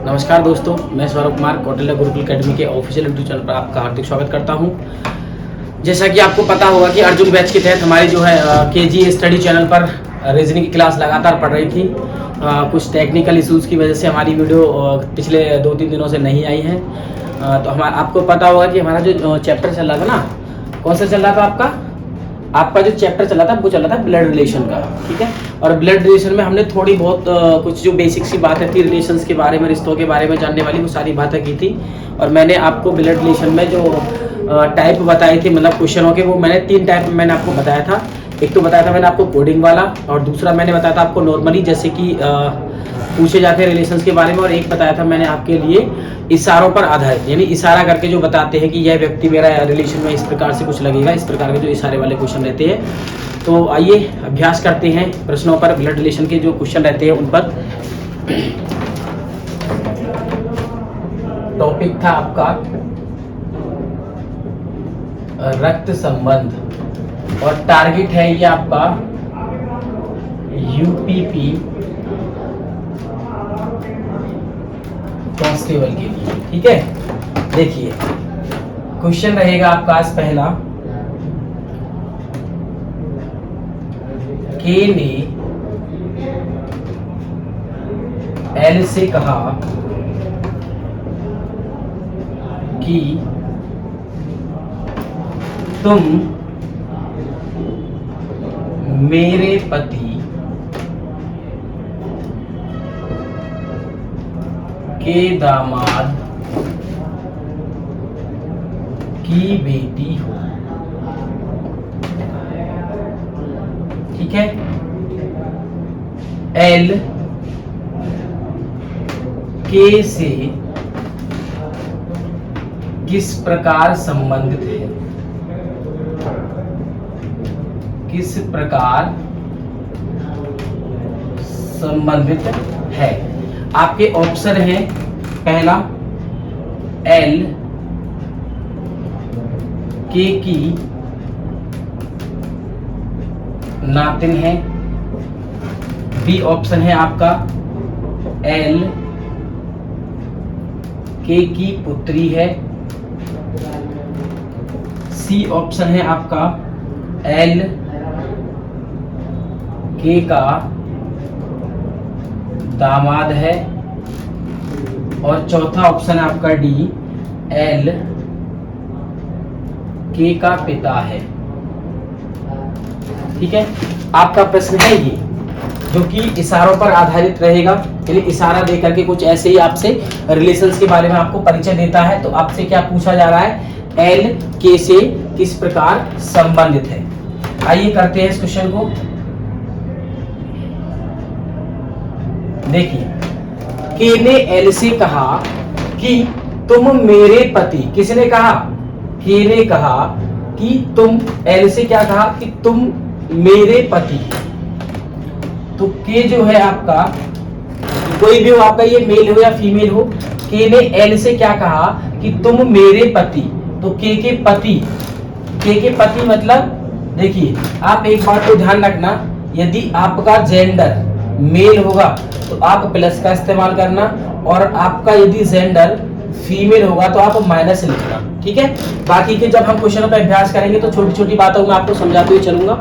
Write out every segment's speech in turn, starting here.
नमस्कार दोस्तों, मैं सौरभ कुमार कौटिल्य गुरुकुल अकेडमी के ऑफिशियल यूट्यूब चैनल पर आपका हार्दिक स्वागत करता हूं। जैसा कि आपको पता होगा कि अर्जुन बैच के तहत हमारी जो है केजी स्टडी चैनल पर रीजनिंग की क्लास लगातार पढ़ रही थी। कुछ टेक्निकल इश्यूज़ की वजह से हमारी वीडियो पिछले 2-3 दिनों से नहीं आई है। तो आपको पता होगा कि हमारा जो चैप्टर चल रहा था ना, कौन सा चल रहा था आपका जो चैप्टर चला था वो चला था ब्लड रिलेशन का, ठीक है। और ब्लड रिलेशन में हमने थोड़ी बहुत कुछ जो बेसिक सी बातें थी रिलेशंस के बारे में, रिश्तों के बारे में जानने वाली वो सारी बातें की थी। और मैंने आपको ब्लड रिलेशन में जो टाइप बताए थे, मतलब क्वेश्चनों के, वो मैंने 3 टाइप में मैंने आपको बताया था। एक तो बताया था मैंने आपको कोडिंग वाला, और दूसरा मैंने बताया था आपको नॉर्मली जैसे कि पूछे जाते हैं रिलेशंस के बारे में, और एक बताया था मैंने आपके लिए इशारों पर आधारित, यानी इशारा करके जो बताते हैं कि यह व्यक्ति मेरा रिलेशन में इस प्रकार से कुछ लगेगा, इस प्रकार के जो इशारे वाले क्वेश्चन रहते हैं। तो आइए अभ्यास करते हैं प्रश्नों पर, ब्लड रिलेशन के जो क्वेश्चन रहते हैं उन पर। टॉपिक था आपका रक्त संबंध, और टारगेट है ये आपका यूपीपी कांस्टेबल के लिए, ठीक है। देखिए क्वेश्चन रहेगा आपका आज पहला, के ने एल से कहा कि तुम मेरे पति के दामाद की बेटी हो, ठीक है। एल के से किस प्रकार संबंधित है, किस प्रकार संबंधित है। आपके ऑप्शन है, पहला एल के की नातिन है, बी ऑप्शन है आपका एल के की पुत्री है, सी ऑप्शन है आपका एल के का दामाद है, और चौथा ऑप्शन है आपका डी, एल के का पिता है, ठीक है। आपका प्रश्न है ये, जो कि इशारों पर आधारित रहेगा, यानी इशारा देकर के कुछ ऐसे ही आपसे रिलेशंस के बारे में आपको परिचय देता है। तो आपसे क्या पूछा जा रहा है, एल के से किस प्रकार संबंधित है। आइए करते हैं इस क्वेश्चन को। देखिए, के ने एल से कहा कि तुम मेरे पति, किसने कहा, के ने कहा कि तुम, एल से क्या कहा कि तुम मेरे पति। तो के जो है आपका, कोई भी हो आपका, ये मेल हो या फीमेल हो, के ने एल से क्या कहा कि तुम मेरे पति। तो के पति, के पति मतलब, देखिए आप एक बात को ध्यान रखना, यदि आपका जेंडर मेल होगा तो आप प्लस का इस्तेमाल करना, और आपका यदि जेंडर फीमेल होगा तो आप माइनस लिखना, ठीक है। बाकी के जब हम क्वेश्चनों पर अभ्यास करेंगे तो छोटी छोटी बातों में आपको समझाते हुए चलूंगा।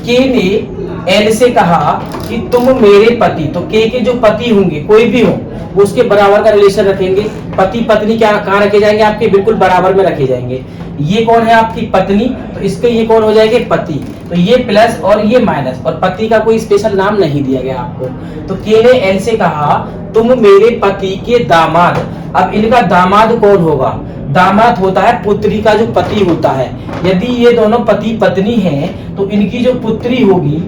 के ने एल से कहा कि तुम मेरे पति, तो के जो पति होंगे, कोई भी हो, वो उसके बराबर का रिलेशन रखेंगे। पति पत्नी क्या कहाँ रखे जाएंगे, आपके बिल्कुल बराबर में रखे जाएंगे। ये कौन है आपकी पत्नी, तो इसके ये कौन हो जाएंगे, पति। तो ये प्लस और ये माइनस, और पति का कोई स्पेशल नाम नहीं दिया गया आपको। तो के ने एल से कहा तुम मेरे पति के दामाद। अब इनका दामाद कौन होगा, दामाद होता है पुत्री का जो पति होता है। यदि ये दोनों पति पत्नी हैं तो इनकी जो पुत्री होगी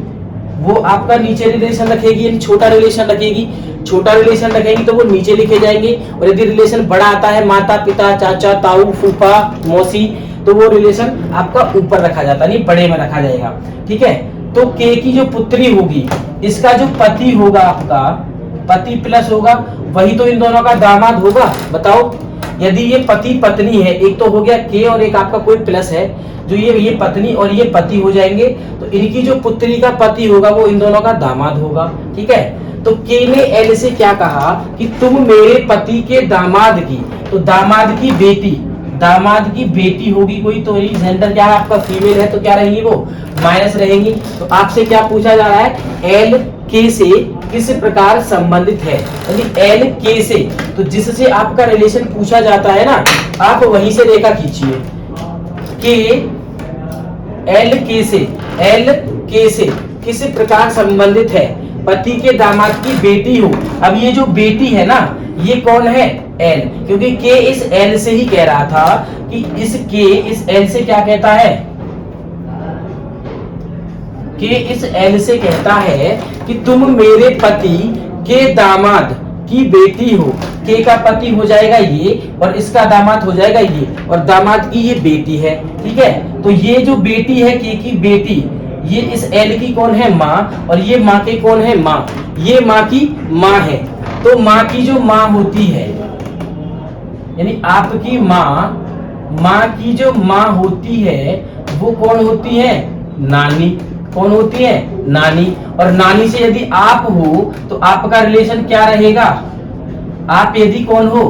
वो आपका नीचे रिलेशन रखेगी, यानी छोटा रिलेशन रखेगी। छोटा रिलेशन रखेगी तो वो नीचे लिखे जाएंगे, और यदि रिलेशन बड़ा आता है, माता पिता चाचा ताऊ फूफा मौसी, तो वो रिलेशन आपका ऊपर रखा जाता है, नहीं बड़े में रखा जाएगा, ठीक है। तो के की जो पुत्री होगी, इसका जो पति होगा आपका, पति प्लस होगा, वही तो इन दोनों का दामाद होगा। बताओ, यदि ये पति पत्नी है, एक तो हो गया के और एक आपका कोई प्लस है, जो ये पत्नी और ये पति हो जाएंगे, तो इनकी जो पुत्री का पति होगा वो इन दोनों का दामाद होगा, ठीक है। तो के ने एल से क्या कहा कि तुम मेरे पति के दामाद की, तो दामाद की बेटी, दामाद की बेटी होगी कोई, तो जेंडर क्या है आपका फीमेल है, तो क्या रहेगी वो माइनस रहेंगी। तो आपसे क्या पूछा जा रहा है, एल के से किस प्रकार संबंधित है, यानी एल के से, तो जिससे आपका रिलेशन पूछा जाता है ना, आप वहीं से रेखा खींचिए के एल के से, एल के से किस प्रकार संबंधित है, पति के दामाद की बेटी हो। अब ये जो बेटी है ना, ये कौन है, एल, क्योंकि के इस एल से ही कह रहा था कि इस के इस एल से क्या कहता है, के इस एल से कहता है कि तुम मेरे पति के दामाद की बेटी हो। के का पति हो जाएगा ये और इसका दामाद हो जाएगा ये, और दामाद की ये बेटी है, ठीक है। तो ये जो बेटी है के की बेटी, ये इस एल की कौन है, माँ, और ये माँ के कौन है, माँ, ये माँ की माँ है। तो माँ की जो माँ होती है, यानी आपकी माँ, माँ की जो माँ होती है वो कौन होती है, नानी, कौन होती है, नानी। और नानी से यदि आप हो तो आपका रिलेशन क्या रहेगा, आप यदि कौन हो,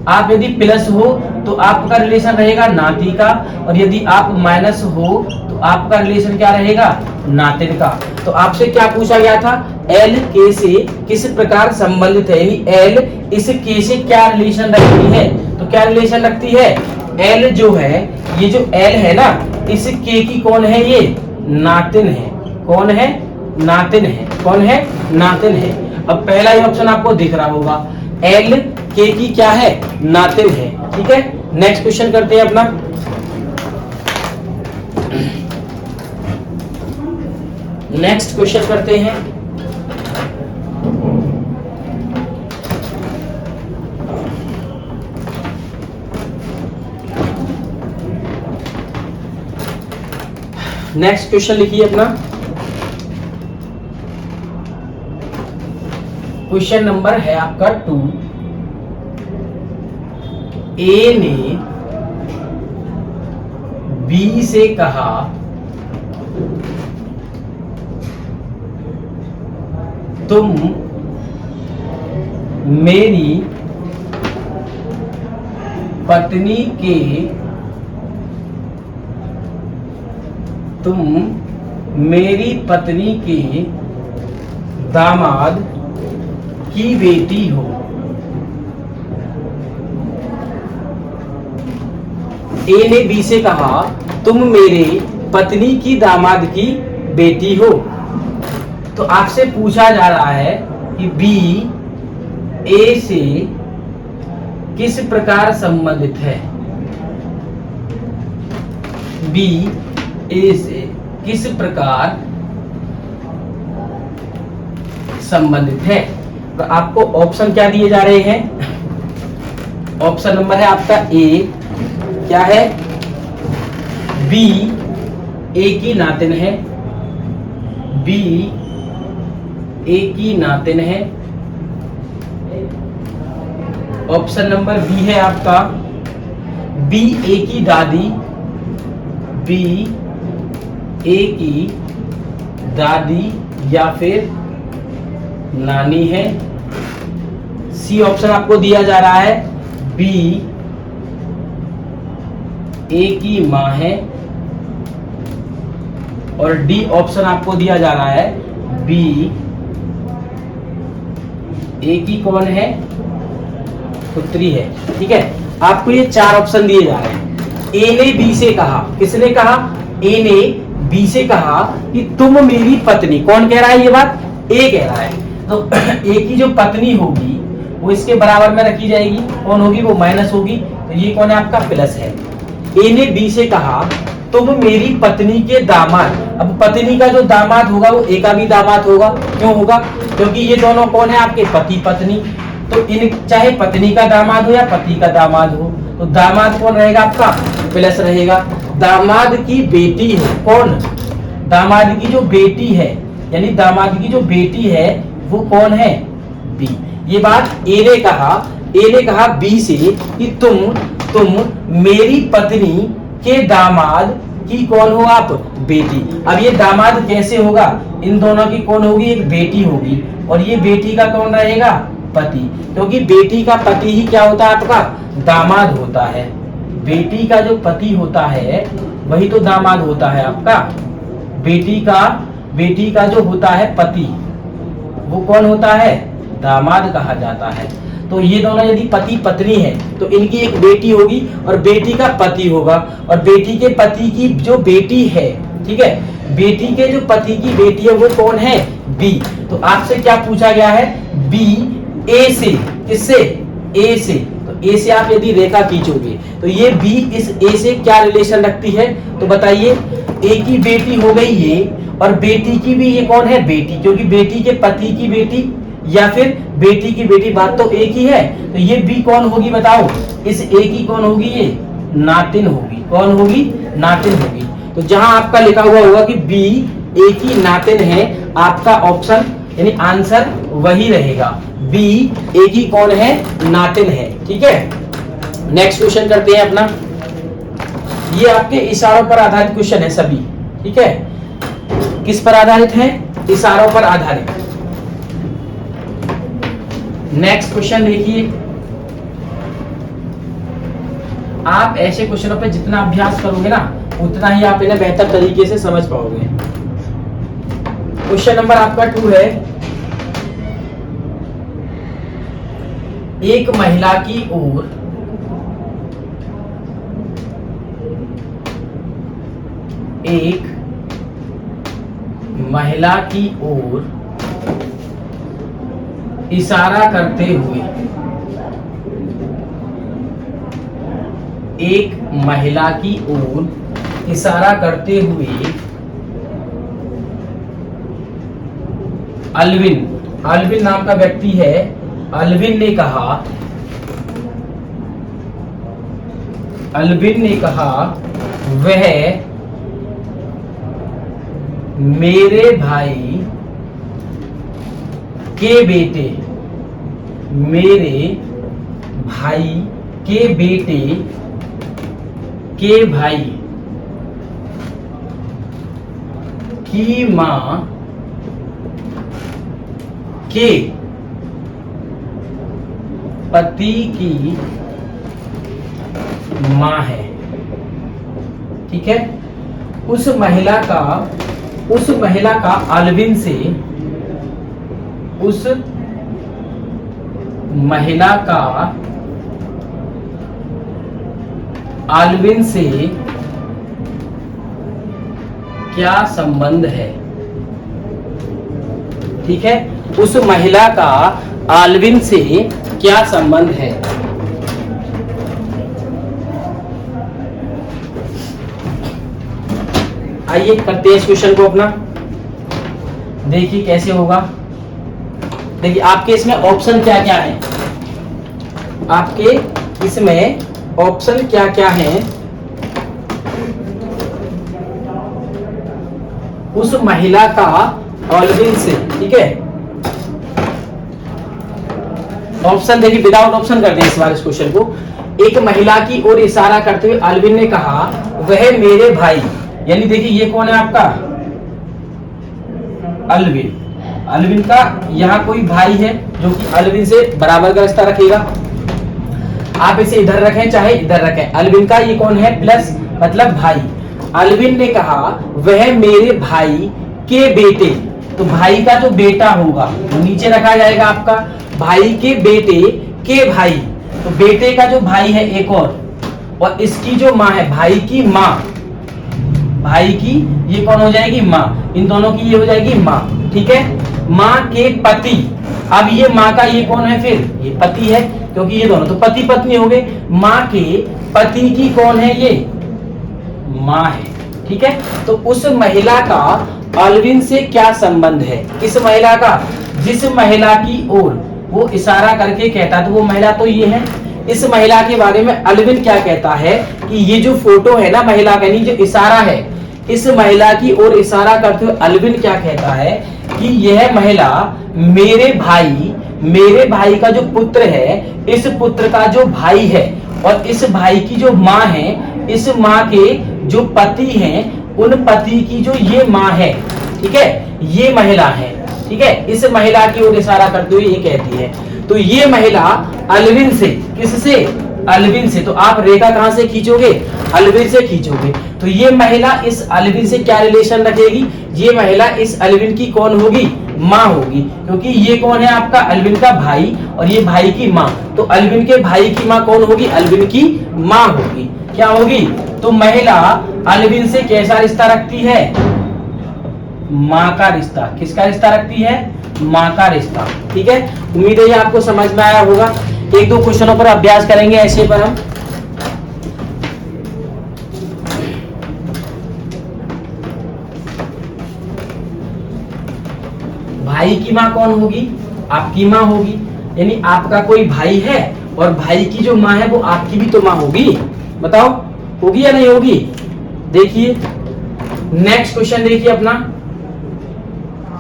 आप यदि प्लस हो तो आपका रिलेशन रहेगा नाती का, और यदि आप माइनस हो तो आपका रिलेशन क्या रहेगा, नातिन का। तो आपसे क्या पूछा गया था, एल के से किस प्रकार संबंधित है, यानी एल इस के से क्या रिलेशन रखती है, तो क्या रिलेशन रखती है, एल जो है, ये जो एल है ना, इस के की कौन है, ये नातिन है, कौन है, नातिन है, कौन है, नातिन है। अब पहला ही ऑप्शन आपको दिख रहा होगा, एल के की क्या है, नातिन है, ठीक है। नेक्स्ट क्वेश्चन करते हैं अपना, नेक्स्ट क्वेश्चन करते हैं। नेक्स्ट क्वेश्चन लिखिए अपना, क्वेश्चन नंबर है आपका 2। ए ने बी से कहा तुम मेरी पत्नी के, तुम मेरी पत्नी के दामाद की बेटी हो। ए ने बी से कहा तुम मेरे पत्नी की दामाद की बेटी हो। तो आपसे पूछा जा रहा है कि बी ए से किस प्रकार संबंधित है, बी ए से किस प्रकार संबंधित है। तो आपको ऑप्शन क्या दिए जा रहे हैं, ऑप्शन नंबर है आपका ए, क्या है, बी ए की नातिन है, बी ए की नातिन है। ऑप्शन नंबर बी है आपका बी ए की दादी, बी ए की दादी या फिर नानी है। सी ऑप्शन आपको दिया जा रहा है बी ए की माँ है, और डी ऑप्शन आपको दिया जा रहा है बी ए की कौन है, पुत्री है, ठीक है। आपको ये चार ऑप्शन दिए जा रहे हैं। ए ने बी से कहा, किसने कहा, ए ने बी से कहा कि तुम मेरी पत्नी, कौन कह रहा है ये बात, ए कह रहा है। तो ए की जो पत्नी होगी वो इसके बराबर में रखी जाएगी, कौन होगी, वो माइनस होगी, तो ये कौन है आपका प्लस है। ए ने बी से कहा तुम मेरी पत्नी के दामाद, अब पत्नी का जो दामाद होगा वो ए का भी दामाद होगा, क्यों होगा, क्योंकि ये दोनों कौन है आपके पति पत्नी। तो इन चाहे पत्नी का दामाद हो या पति का दामाद हो, तो दामाद कौन रहेगा आपका, प्लस रहेगा। दामाद की बेटी हो, कौन, दामाद की जो बेटी है, यानी दामाद की जो बेटी है वो कौन है, बी। ये बात ए ने कहा बी से कि तुम मेरी पत्नी के दामाद की कौन हो आप, बेटी। अब ये दामाद कैसे होगा, इन दोनों की कौन होगी, एक बेटी होगी और ये बेटी का कौन रहेगा, पति, क्योंकि बेटी का पति ही क्या होता है आपका, दामाद होता है। बेटी का जो पति होता है वही तो दामाद होता है आपका। बेटी का जो होता है पति वो कौन होता है, दामाद कहा जाता है। तो ये दोनों यदि पति पत्नी है तो इनकी एक बेटी होगी और बेटी का पति होगा और बेटी के पति की जो बेटी है, ठीक है, बेटी के जो पति की बेटी है वो कौन है, बी। तो आपसे क्या पूछा गया है, बी ए से, किससे, ए से। तो ए से आप यदि रेखा खींचोगे तो ये बी इस ए से क्या रिलेशन रखती है, तो बताइए। ए की बेटी हो गई ये और बेटी की भी ये कौन है, बेटी, क्योंकि बेटी के पति की बेटी या फिर बेटी की बेटी, बात तो एक ही है। तो ये बी कौन होगी बताओ, इस ए की कौन होगी, ये नातिन होगी। कौन होगी, नातिन होगी। तो जहां आपका लिखा हुआ होगा कि बी ए की नातिन है, आपका ऑप्शन यानी आंसर वही रहेगा, बी ए की कौन है, नातिन है। ठीक है, नेक्स्ट क्वेश्चन करते हैं अपना। ये आपके इशारों पर आधारित क्वेश्चन है सभी, ठीक है। किस पर आधारित है, इशारों पर आधारित। नेक्स्ट क्वेश्चन देखिए। आप ऐसे क्वेश्चनों पे जितना अभ्यास करोगे ना उतना ही आप इन्हें बेहतर तरीके से समझ पाओगे। क्वेश्चन नंबर आपका 2 है, एक महिला की ओर एक महिला की ओर इशारा करते हुए, एक महिला की ओर इशारा करते हुए अलविन नाम का व्यक्ति है, अलविन ने कहा वह मेरे भाई के बेटे के भाई की मां के पति की मां है। ठीक है, उस महिला का अलविन से, उस महिला का अलविन से क्या संबंध है। ठीक है, उस महिला का अलविन से क्या संबंध है। आइए करते हैं इस क्वेश्चन को अपना, देखिए कैसे होगा। देखिए आपके इसमें ऑप्शन क्या क्या है, आपके इसमें ऑप्शन क्या क्या है। उस महिला का अलविन से, ठीक है, ऑप्शन देखिए विदाउट ऑप्शन करते हैं इस बार इस क्वेश्चन को। एक महिला की ओर इशारा करते हुए अलविन ने कहा वह मेरे भाई, यानी देखिए ये कौन है आपका, अलविन का यहाँ कोई भाई है जो कि अलविन से बराबर का रिश्ता रखेगा। आप इसे इधर रखें चाहे इधर रखें, अलविन का ये कौन है, प्लस मतलब भाई। अलविन ने कहा वह मेरे भाई के बेटे, तो भाई का जो बेटा होगा नीचे रखा जाएगा आपका, भाई के बेटे के भाई, तो बेटे का जो भाई है एक और इसकी जो माँ है, भाई की माँ, भाई की ये कौन हो जाएगी, माँ, इन दोनों की ये हो जाएगी माँ। ठीक है, माँ के पति, अब ये माँ का ये कौन है, फिर ये पति है क्योंकि ये दोनों तो पति पत्नी हो गए। माँ के पति की कौन है, ये माँ है। ठीक है, तो उस महिला का अलविन से क्या संबंध है, किस महिला का, जिस महिला की ओर वो इशारा करके कहता, तो वो महिला तो ये है। इस महिला के बारे में अलविन क्या कहता है कि ये जो फोटो है ना महिला का, नहीं जो इशारा है, इस महिला की ओर इशारा करते हुए अलविन क्या कहता है कि यह महिला मेरे भाई का जो पुत्र है, इस पुत्र का जो भाई है और इस भाई की जो माँ है, इस माँ के जो पति हैं, उन पति की जो ये माँ है, ठीक है, ये महिला है, ठीक है, इस महिला की ओर इशारा करते हुए ये कहती है। तो ये महिला अलविन से, किससे, अलविन से, तो आप रेखा कहां से खींचोगे, अलविन से खींचोगे। तो ये महिला इस अलविन से क्या रिलेशन रखेगी, ये महिला इस अलविन की कौन होगी, माँ होगी, क्योंकि ये कौन है आपका, अलविन का भाई और ये भाई की माँ। तो अलविन के भाई की माँ कौन होगी, अलविन की माँ होगी, क्या होगी। तो महिला अलविन से कैसा रिश्ता रखती है, माँ का रिश्ता, किसका रिश्ता रखती है, माँ का रिश्ता, ठीक है। उम्मीद है ये आपको समझ में आया होगा। एक दो क्वेश्चनों पर अभ्यास करेंगे ऐसे पर हम। भाई की माँ कौन होगी, आपकी माँ होगी, यानी आपका कोई भाई है और भाई की जो माँ है वो आपकी भी तो माँ होगी, बताओ होगी या नहीं होगी। देखिए नेक्स्ट क्वेश्चन देखिए अपना,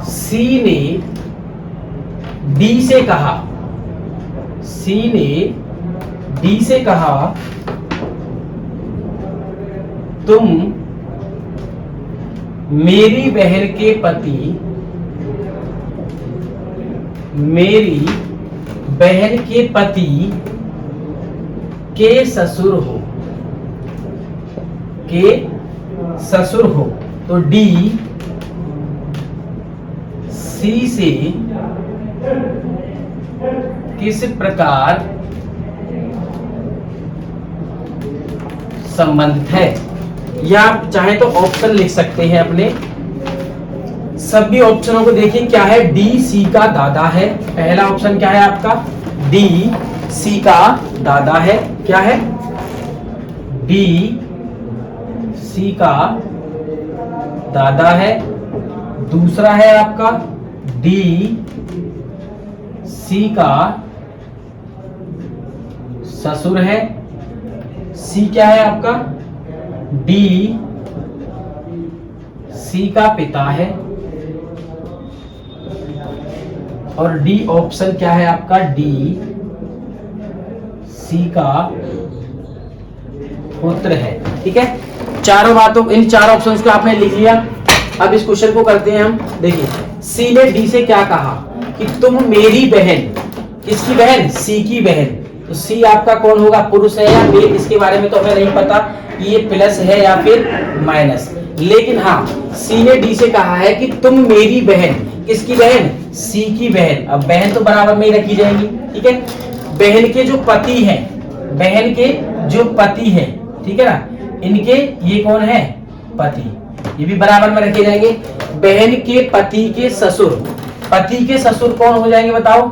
सी ने डी से कहा, सी ने डी से कहा तुम मेरी बहन के पति, मेरी बहन के पति के ससुर हो, के ससुर हो। तो डी सी से किस प्रकार संबंधित है, या आप चाहे तो ऑप्शन लिख सकते हैं अपने, सभी ऑप्शनों को देखिए क्या है, डी सी का दादा है, पहला ऑप्शन क्या है आपका, डी सी का दादा है, क्या है, डी सी का दादा है। दूसरा है आपका डी सी का ससुर है, सी क्या है आपका, डी सी का पिता है, और डी ऑप्शन क्या है आपका, डी सी का पुत्र है, ठीक है। चारों बातों, इन चार ऑप्शंस को आपने लिख लिया। अब इस क्वेश्चन को करते हैं हम। देखिए सी ने डी से क्या कहा कि तुम मेरी बहन, किसकी बहन, सी की बहन। तो सी आपका कौन होगा, पुरुष है या मेल, इसके बारे में तो हमें नहीं पता कि ये प्लस है या फिर माइनस, लेकिन हाँ सी ने डी से कहा है कि तुम मेरी बहन, किसकी बहन, सी की बहन। अब बहन तो बराबर में ही रखी जाएंगी, ठीक है। बहन के जो पति हैं, बहन के जो पति हैं, ठीक है ना, इनके ये कौन है, पति, ये भी बराबर में रखे जाएंगे। बहन के पति के ससुर, पति के ससुर कौन हो जाएंगे बताओ,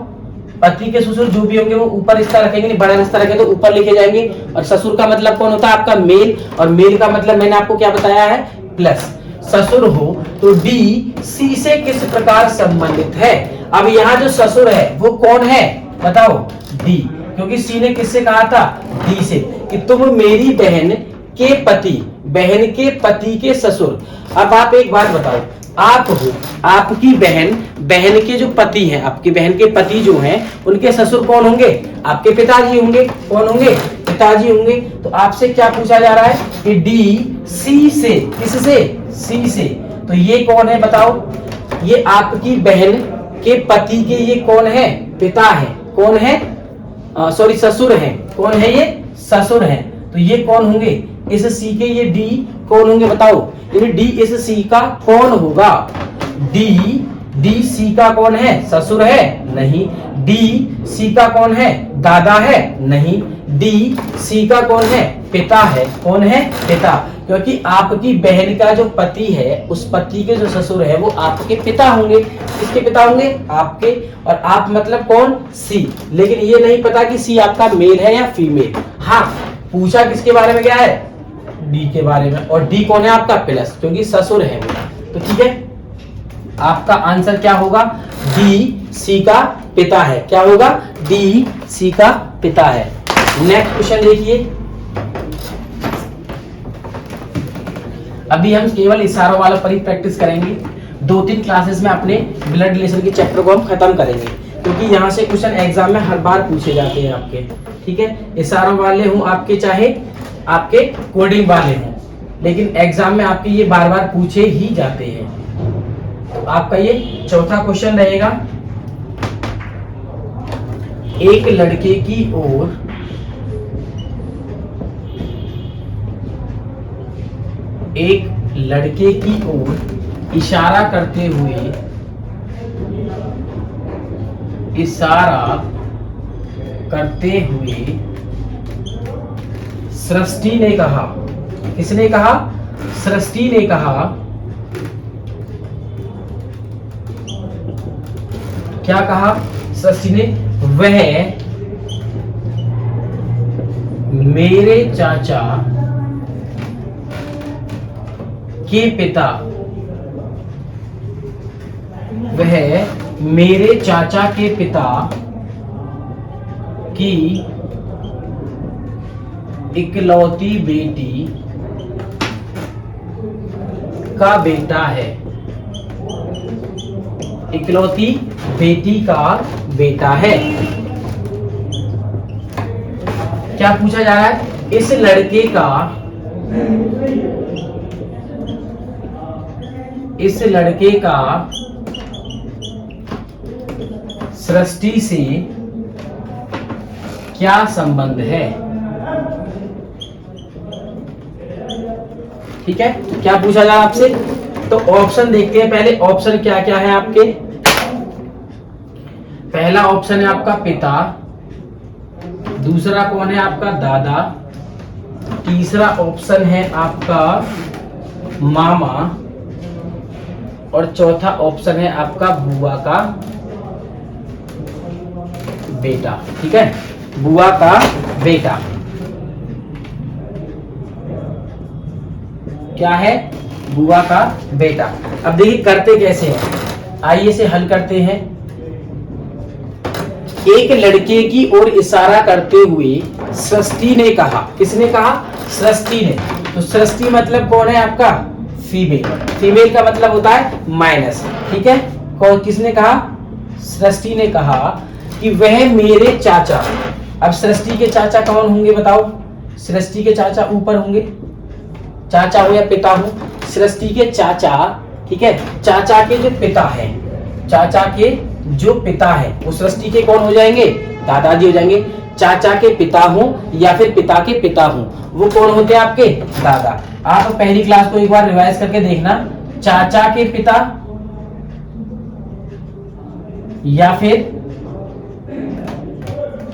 पति के ससुर जो भी होंगे वो ऊपर रिश्ता रखेंगे, नहीं बड़ा रिश्ता रखेंगे तो ऊपर लिखे जाएंगे। और ससुर का मतलब कौन होता है आपका, मेल, और मेल का मतलब मैंने आपको क्या बताया है, प्लस। ससुर हो तो डी सी से किस प्रकार संबंधित है। अब यहाँ जो ससुर है वो कौन है बताओ, डी, क्योंकि सी ने किससे कहा था, डी से, कि तुम मेरी बहन के पति, बहन के पति के ससुर। अब आप एक बात बताओ, आप हो, आपकी बहन, बहन के जो पति हैं, आपकी बहन के पति जो हैं, उनके ससुर कौन होंगे, आपके पिताजी होंगे, कौन होंगे, पिताजी होंगे। तो आपसे क्या पूछा जा रहा है कि डी सी से, किससे, सी से। तो ये कौन है बताओ, ये आपकी बहन के पति के ये कौन है, पिता है, कौन है, सॉरी ससुर है, कौन है ये, ससुर है। तो ये कौन होंगे, इस सी के ये डी कौन होंगे बताओ, यानी डी इस सी का कौन होगा, डी सी का कौन है, ससुर है, नहीं। डी सी का कौन है, दादा है, नहीं। डी सी का कौन है, पिता है, कौन है, पिता, क्योंकि आपकी बहन का जो पति है, उस पति के जो ससुर है वो आपके पिता होंगे। किसके पिता होंगे, आपके, और आप मतलब कौन, सी। लेकिन ये नहीं पता कि सी आपका मेल है या फीमेल। हाँ पूछा किसके बारे में, क्या है, डी के बारे में, और डी कौन है आपका, प्लस, क्योंकि ससुर है वो। तो ठीक है, आपका आंसर क्या होगा, डी सी का पिता है, क्या होगा, डी सी का पिता है। नेक्स्ट क्वेश्चन देखिए, अभी हम केवल इशारों वाला पर ही प्रैक्टिस करेंगे। 2-3 क्लासेस में अपने ब्लड रिलेशन के चैप्टर को हम खत्म करेंगे। क्योंकि यहाँ से क्वेश्चन एग्जाम में हर बार पूछे जाते हैं आपके, ठीक है। इशारों वाले हूँ आपके, चाहे आपके कोडिंग वाले हों, लेकिन एग्जाम में आपके ये बार बार पूछे ही जाते हैं। तो आपका ये चौथा क्वेश्चन रहेगा। एक लड़के की ओर इशारा करते हुए सृष्टि ने कहा। किसने कहा? सृष्टि ने कहा। क्या कहा सृष्टि ने? वह मेरे चाचा के पिता, वह मेरे चाचा के पिता की इकलौती बेटी का बेटा है। इकलौती बेटी का बेटा है। क्या पूछा जा रहा है? इस लड़के का सृष्टि से क्या संबंध है? ठीक है, क्या पूछा जा रहा है आपसे? तो ऑप्शन देखते हैं पहले। ऑप्शन क्या क्या है आपके? पहला ऑप्शन है आपका पिता, दूसरा कौन है आपका? दादा, तीसरा ऑप्शन है आपका मामा, और चौथा ऑप्शन है आपका बुआ का बेटा। ठीक है, बुआ का बेटा क्या है? बुआ का बेटा। अब देखिए करते कैसे हैं, आइए से हल करते हैं। एक लड़के की ओर इशारा करते हुए सृष्टि ने कहा। किसने कहा? सृष्टि ने। तो सृष्टि मतलब कौन है आपका? फीमेल। फीमेल का मतलब होता है माइनस। ठीक है, कौन? किसने कहा? सृष्टि ने कहा कि वह मेरे चाचा। अब सृष्टि के चाचा कौन होंगे बताओ? सृष्टि के चाचा ऊपर होंगे, चाचा हो या पिता हो, सृष्टि के चाचा। ठीक है, चाचा के जो पिता है, चाचा के जो पिता है वो सृष्टि के कौन हो जाएंगे? दादाजी हो जाएंगे। चाचा के पिता हो या फिर पिता के पिता हो, वो कौन होते हैं आपके? दादा। आप पहली क्लास को एक बार रिवाइज करके देखना। चाचा के पिता या फिर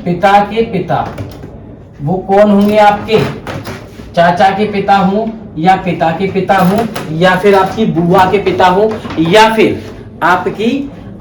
पिता के पिता, वो कौन होंगे आपके? चाचा के पिता हो या पिता के पिता हो या फिर आपकी बुआ के पिता हो या फिर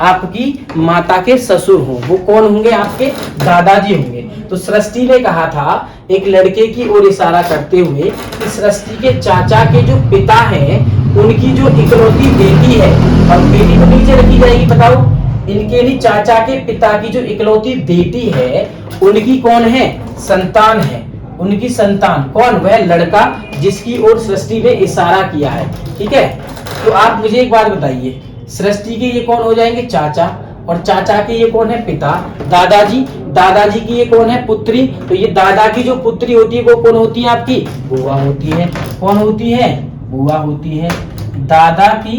आपकी माता के ससुर हो, वो कौन होंगे? आपके दादाजी होंगे। तो सृष्टि ने कहा था एक लड़के की ओर इशारा करते हुए कि सृष्टि के चाचा के जो पिता हैं उनकी जो इकलौती बेटी है, और बेटी को नीचे रखी जाएगी, बताओ। इनके लिए चाचा के पिता की जो इकलौती बेटी है उनकी कौन है? संतान है। उनकी संतान कौन? वह लड़का जिसकी ओर सृष्टि ने इशारा किया है। ठीक है, तो आप मुझे एक बात बताइए, सृष्टि के ये कौन हो जाएंगे? चाचा, और चाचा के ये कौन है? पिता। दादाजी, दादाजी की ये कौन है? पुत्री। तो ये दादा की जो पुत्री होती है वो कौन होती है? आपकी बुआ होती है। कौन होती है? बुआ होती है। दादा की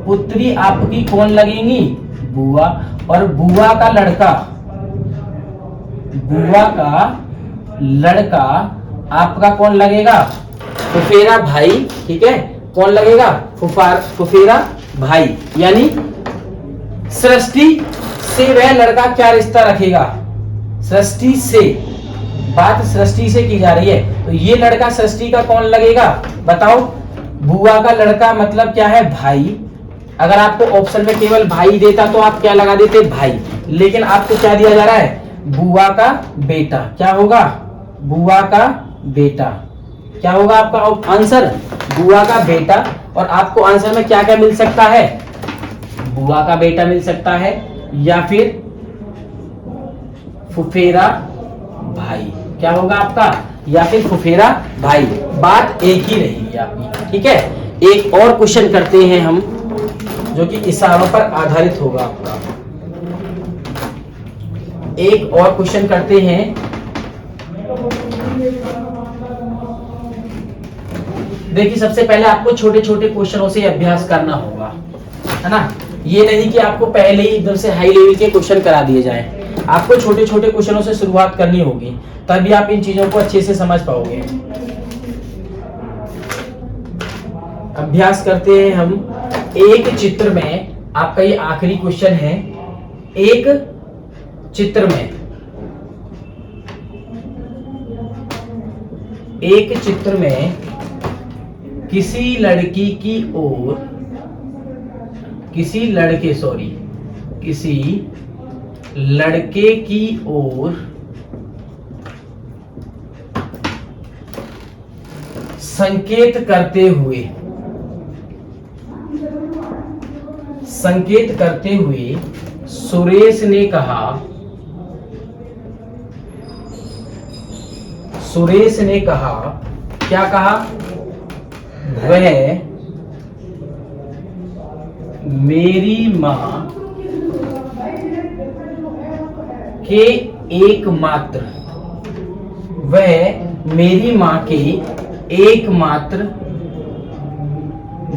पुत्री आपकी कौन लगेंगी? बुआ। और बुआ का लड़का आपका कौन लगेगा? फुफेरा भाई। ठीक है, कौन लगेगा? फुफेरा भाई। यानी सृष्टि से वह लड़का क्या रिश्ता रखेगा? सृष्टि से, बात सृष्टि से की जा रही है, तो ये लड़का सृष्टि का कौन लगेगा? बताओ। बुआ का लड़का मतलब क्या है? भाई। अगर आपको ऑप्शन में केवल भाई देता तो आप क्या लगा देते? भाई। लेकिन आपको क्या दिया जा रहा है? बुआ का बेटा। क्या होगा? बुआ का बेटा। क्या होगा आपका आंसर? बुआ का बेटा। और आपको आंसर में क्या क्या मिल सकता है? बुआ का बेटा मिल सकता है या फिर फुफेरा भाई। क्या होगा आपका? या फिर फुफेरा भाई। बात एक ही रहेगी आपकी। ठीक है, एक और क्वेश्चन करते हैं हम जो कि इशारों पर आधारित होगा आपका। एक और क्वेश्चन करते हैं। देखिए सबसे पहले आपको छोटे छोटे क्वेश्चनों से अभ्यास करना होगा, है ना। ये नहीं कि आपको पहले ही एकदम से हाई लेवल के क्वेश्चन करा दिए जाए, आपको छोटे छोटे क्वेश्चनों से शुरुआत करनी होगी, तभी आप इन चीजों को अच्छे से समझ पाओगे। अभ्यास करते हैं हम। एक चित्र में, आपका ये आखिरी क्वेश्चन है। एक चित्र में, एक चित्र में किसी लड़की की ओर, किसी लड़के की ओर संकेत करते हुए सुरेश ने कहा, क्या कहा? वह मेरी मां के एकमात्र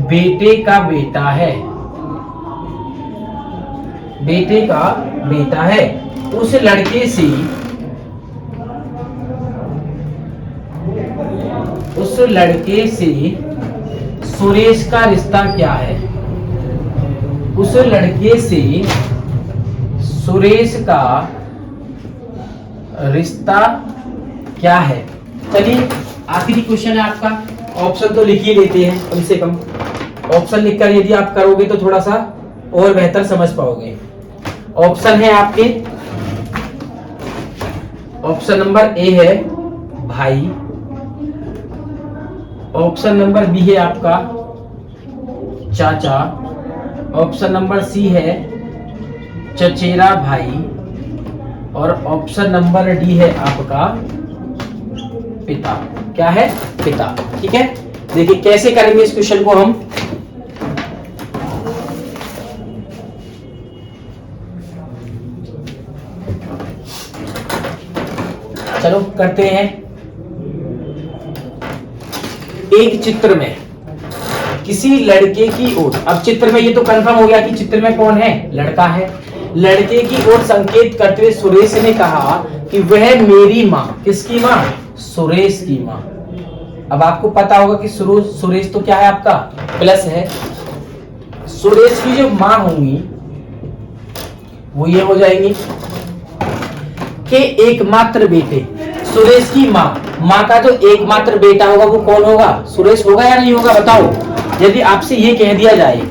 बेटे का बेटा है। उस लड़के से सुरेश का रिश्ता क्या है? उस लड़के से सुरेश का रिश्ता क्या है? चलिए आखिरी क्वेश्चन है आपका। ऑप्शन तो लिख ही लेते हैं, कम से कम ऑप्शन लिखकर यदि आप करोगे तो थोड़ा सा और बेहतर समझ पाओगे। ऑप्शन है आपके, ऑप्शन नंबर ए है भाई, ऑप्शन नंबर बी है आपका चाचा, ऑप्शन नंबर सी है चचेरा भाई, और ऑप्शन नंबर डी है आपका पिता। क्या है? पिता। ठीक है, देखिए कैसे करेंगे इस क्वेश्चन को हम। चलो करते हैं। एक चित्र में किसी लड़के की ओर, अब चित्र में ये तो कंफर्म हो गया कि चित्र में कौन है? लड़का है। लड़के की ओर संकेत करते हुए सुरेश ने कहा कि वह मेरी मां, किसकी मां? सुरेश की मां। अब आपको पता होगा कि सुरेश तो क्या है आपका? प्लस है। सुरेश की जो मां होंगी वो ये हो जाएंगी के एकमात्र बेटे। सुरेश की मां का जो एकमात्र बेटा होगा वो कौन होगा? सुरेश होगा या नहीं होगा? बताओ। यदि आपसे ये कह दिया जाए,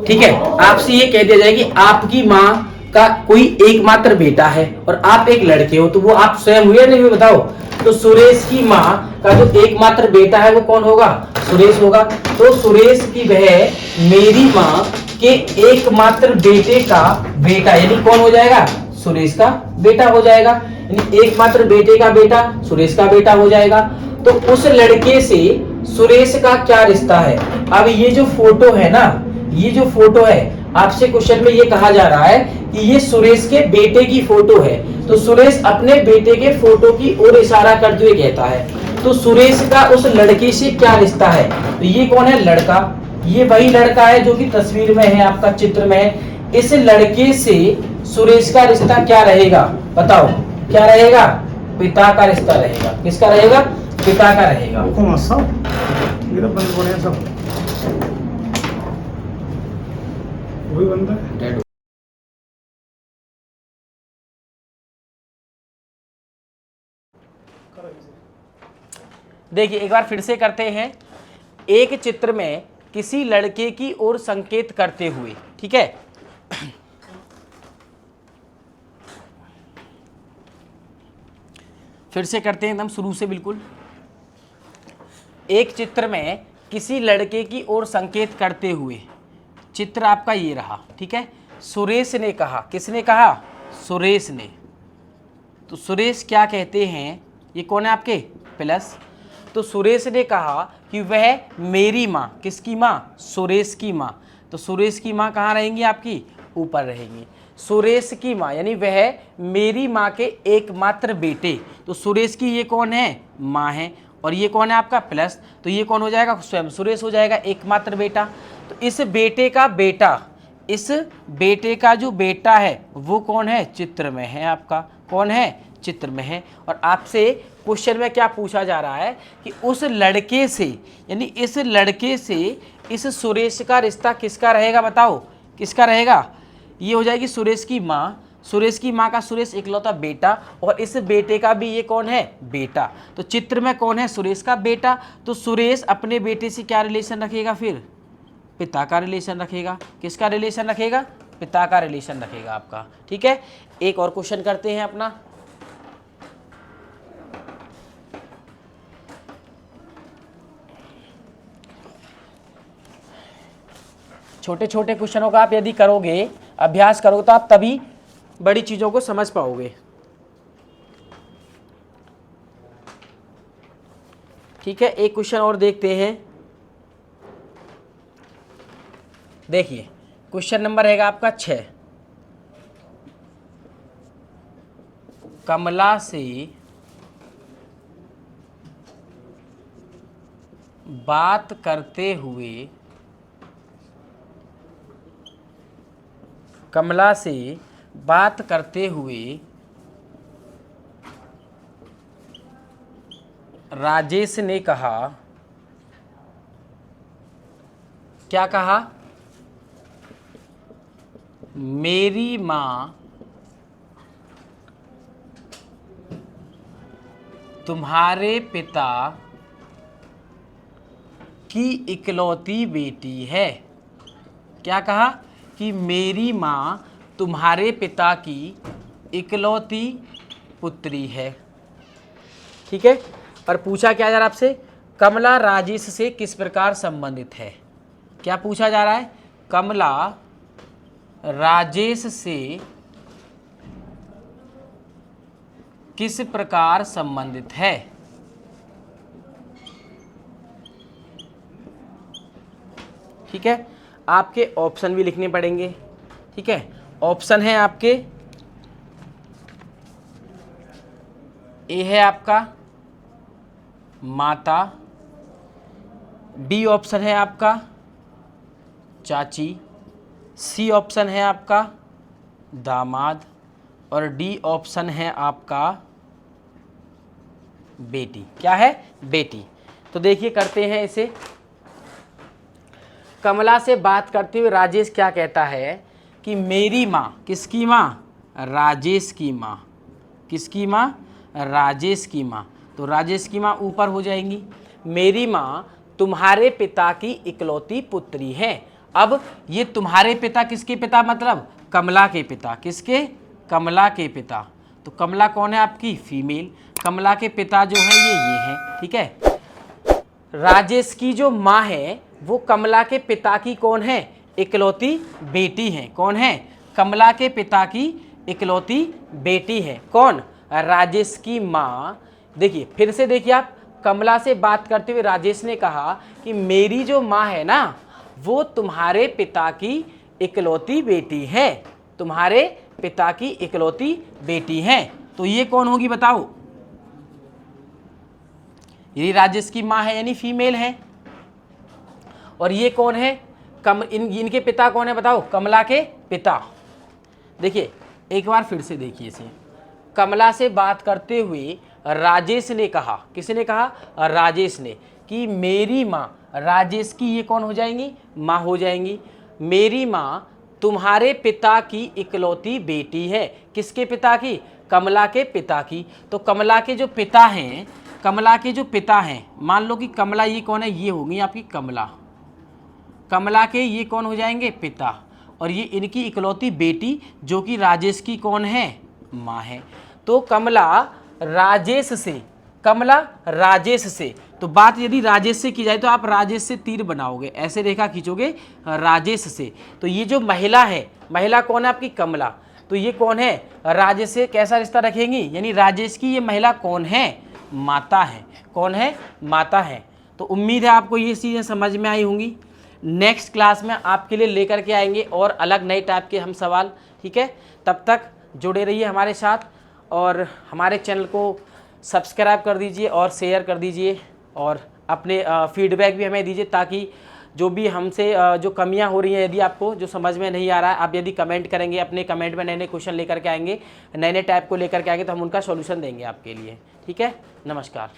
ठीक है, आपसे ये कह दिया जाए कि आपकी मां का कोई एकमात्र बेटा है और आप एक लड़के हो, तो वो आप स्वयं हुए या नहीं हुए? बताओ। तो सुरेश की मां का जो एकमात्र बेटा है वो कौन होगा? सुरेश होगा। तो सुरेश की वह मेरी मां के एकमात्र बेटे का बेटा, यानी कौन हो जाएगा? सुरेश का बेटा हो जाएगा। यानी एकमात्र बेटे का बेटा सुरेश का बेटा हो जाएगा। तो उस लड़के से सुरेश का क्या रिश्ता है? अब ये जो फोटो है ना, ये जो फोटो है, आपसे क्वेश्चन में ये कहा जा रहा है कि ये सुरेश के बेटे की फोटो है। तो सुरेश अपने बेटे के फोटो की ओर इशारा करते हुए कहता है, तो सुरेश का उस लड़के से क्या रिश्ता है? तो ये कौन है? लड़का। ये वही लड़का है जो कि तस्वीर में है, आपका चित्र में है। इस लड़के से सुरेश का रिश्ता क्या रहेगा? बताओ क्या रहेगा? पिता का रिश्ता रहेगा। किसका रहेगा? पिता का रहेगा। वही बंदा है। देखिए एक बार फिर से करते हैं। एक चित्र में किसी लड़के की ओर संकेत करते हुए, ठीक है, फिर से करते हैं एकदम शुरू से बिल्कुल। एक चित्र में किसी लड़के की ओर संकेत करते हुए, चित्र आपका ये रहा, ठीक है। सुरेश ने कहा, किसने कहा? सुरेश ने। तो सुरेश क्या कहते हैं? ये कौन है आपके? प्लस। तो सुरेश ने कहा कि वह मेरी माँ, किसकी माँ? सुरेश की माँ। तो सुरेश की माँ कहाँ रहेंगी? आपकी ऊपर रहेंगी। सुरेश की माँ, यानी वह मेरी माँ के एकमात्र बेटे। तो सुरेश की ये कौन है, माँ है, और ये कौन है आपका प्लस, तो ये कौन हो जाएगा, स्वयं सुरेश हो जाएगा, एकमात्र बेटा। तो इस बेटे का बेटा, इस बेटे का जो बेटा है वो कौन है, चित्र में है आपका, कौन है, चित्र में है। और आपसे क्वेश्चन में क्या पूछा जा रहा है कि उस लड़के से, यानी इस लड़के से इस सुरेश का रिश्ता किसका रहेगा, बताओ किसका रहेगा। ये हो जाएगी सुरेश की माँ, सुरेश की माँ का सुरेश इकलौता बेटा, और इस बेटे का भी ये कौन है, बेटा। तो चित्र में कौन है, सुरेश का बेटा। तो सुरेश अपने बेटे से क्या रिलेशन रखेगा, फिर पिता का रिलेशन रखेगा। किसका रिलेशन रखेगा, पिता का रिलेशन रखेगा आपका। ठीक है, एक और क्वेश्चन करते हैं अपना। छोटे छोटे क्वेश्चनों का आप यदि करोगे, अभ्यास करोगे, तो आप तभी बड़ी चीजों को समझ पाओगे। ठीक है, एक क्वेश्चन और देखते हैं। देखिए क्वेश्चन नंबर रहेगा आपका 6। कमला से बात करते हुए, कमला से बात करते हुए राजेश ने कहा, क्या कहा, मेरी माँ तुम्हारे पिता की इकलौती बेटी है। क्या कहा कि मेरी माँ तुम्हारे पिता की इकलौती पुत्री है। ठीक है, और पूछा क्या जा रहा है आपसे, कमला राजेश से किस प्रकार संबंधित है। क्या पूछा जा रहा है, कमला राजेश से किस प्रकार संबंधित है। ठीक है, आपके ऑप्शन भी लिखने पड़ेंगे। ठीक है, ऑप्शन है आपके, ए है आपका माता, बी ऑप्शन है आपका चाची, सी ऑप्शन है आपका दामाद, और डी ऑप्शन है आपका बेटी। क्या है, बेटी। तो देखिए करते हैं इसे। कमला से बात करते हुए राजेश क्या कहता है कि मेरी माँ, किसकी माँ, राजेश की माँ, किसकी माँ, राजेश की माँ। तो राजेश की माँ ऊपर हो जाएंगी। मेरी माँ तुम्हारे पिता की इकलौती पुत्री है। अब ये तुम्हारे पिता किसके पिता, मतलब कमला के पिता। किसके, कमला के पिता। तो कमला कौन है आपकी, फीमेल। कमला के पिता जो है ये हैं। ठीक है, राजेश की जो माँ है वो कमला के पिता की कौन है, इकलौती बेटी है। कौन है, कमला के पिता की इकलौती बेटी है। कौन, राजेश की माँ। देखिए फिर से देखिए आप, कमला से बात करते हुए राजेश ने कहा कि मेरी जो माँ है ना वो तुम्हारे पिता की इकलौती बेटी है, तुम्हारे पिता की इकलौती बेटी है। तो ये कौन होगी बताओ, ये राजेश की माँ है यानी फीमेल है। और ये कौन है, इनके पिता कौन है बताओ, कमला के पिता। देखिए एक बार फिर से देखिए इसे। कमला से बात करते हुए राजेश ने कहा, किसने कहा, राजेश ने, कि मेरी माँ, राजेश की ये कौन हो जाएंगी, माँ हो जाएंगी। मेरी माँ तुम्हारे पिता की इकलौती बेटी है। किसके पिता की, कमला के पिता की। तो कमला के जो पिता हैं, कमला के जो पिता हैं, मान लो कि कमला ये कौन है, ये होगी आपकी कमला। कमला के ये कौन हो जाएंगे, पिता, और ये इनकी इकलौती बेटी जो कि राजेश की कौन है, माँ है। तो कमला राजेश से, कमला राजेश से, तो बात यदि राजेश से की जाए तो आप राजेश से तीर बनाओगे, ऐसे रेखा खींचोगे राजेश से। तो ये जो महिला है, महिला कौन है आपकी, कमला। तो ये कौन है, राजेश से कैसा रिश्ता रखेंगी, यानी राजेश की ये महिला कौन है, माता है। कौन है, माता है। तो उम्मीद है आपको ये चीज़ें समझ में आई होंगी। नेक्स्ट क्लास में आपके लिए लेकर के आएंगे और अलग नए टाइप के हम सवाल। ठीक है। तब तक जुड़े रहिए हमारे साथ और हमारे चैनल को सब्सक्राइब कर दीजिए और शेयर कर दीजिए और अपने फीडबैक भी हमें दीजिए, ताकि जो भी हमसे जो कमियां हो रही हैं, यदि आपको जो समझ में नहीं आ रहा है, आप यदि कमेंट करेंगे, अपने कमेंट में नए नए क्वेश्चन लेकर के आएंगे, नए नए टाइप को लेकर के आएंगे, तो हम उनका सॉल्यूशन देंगे आपके लिए। ठीक है, नमस्कार।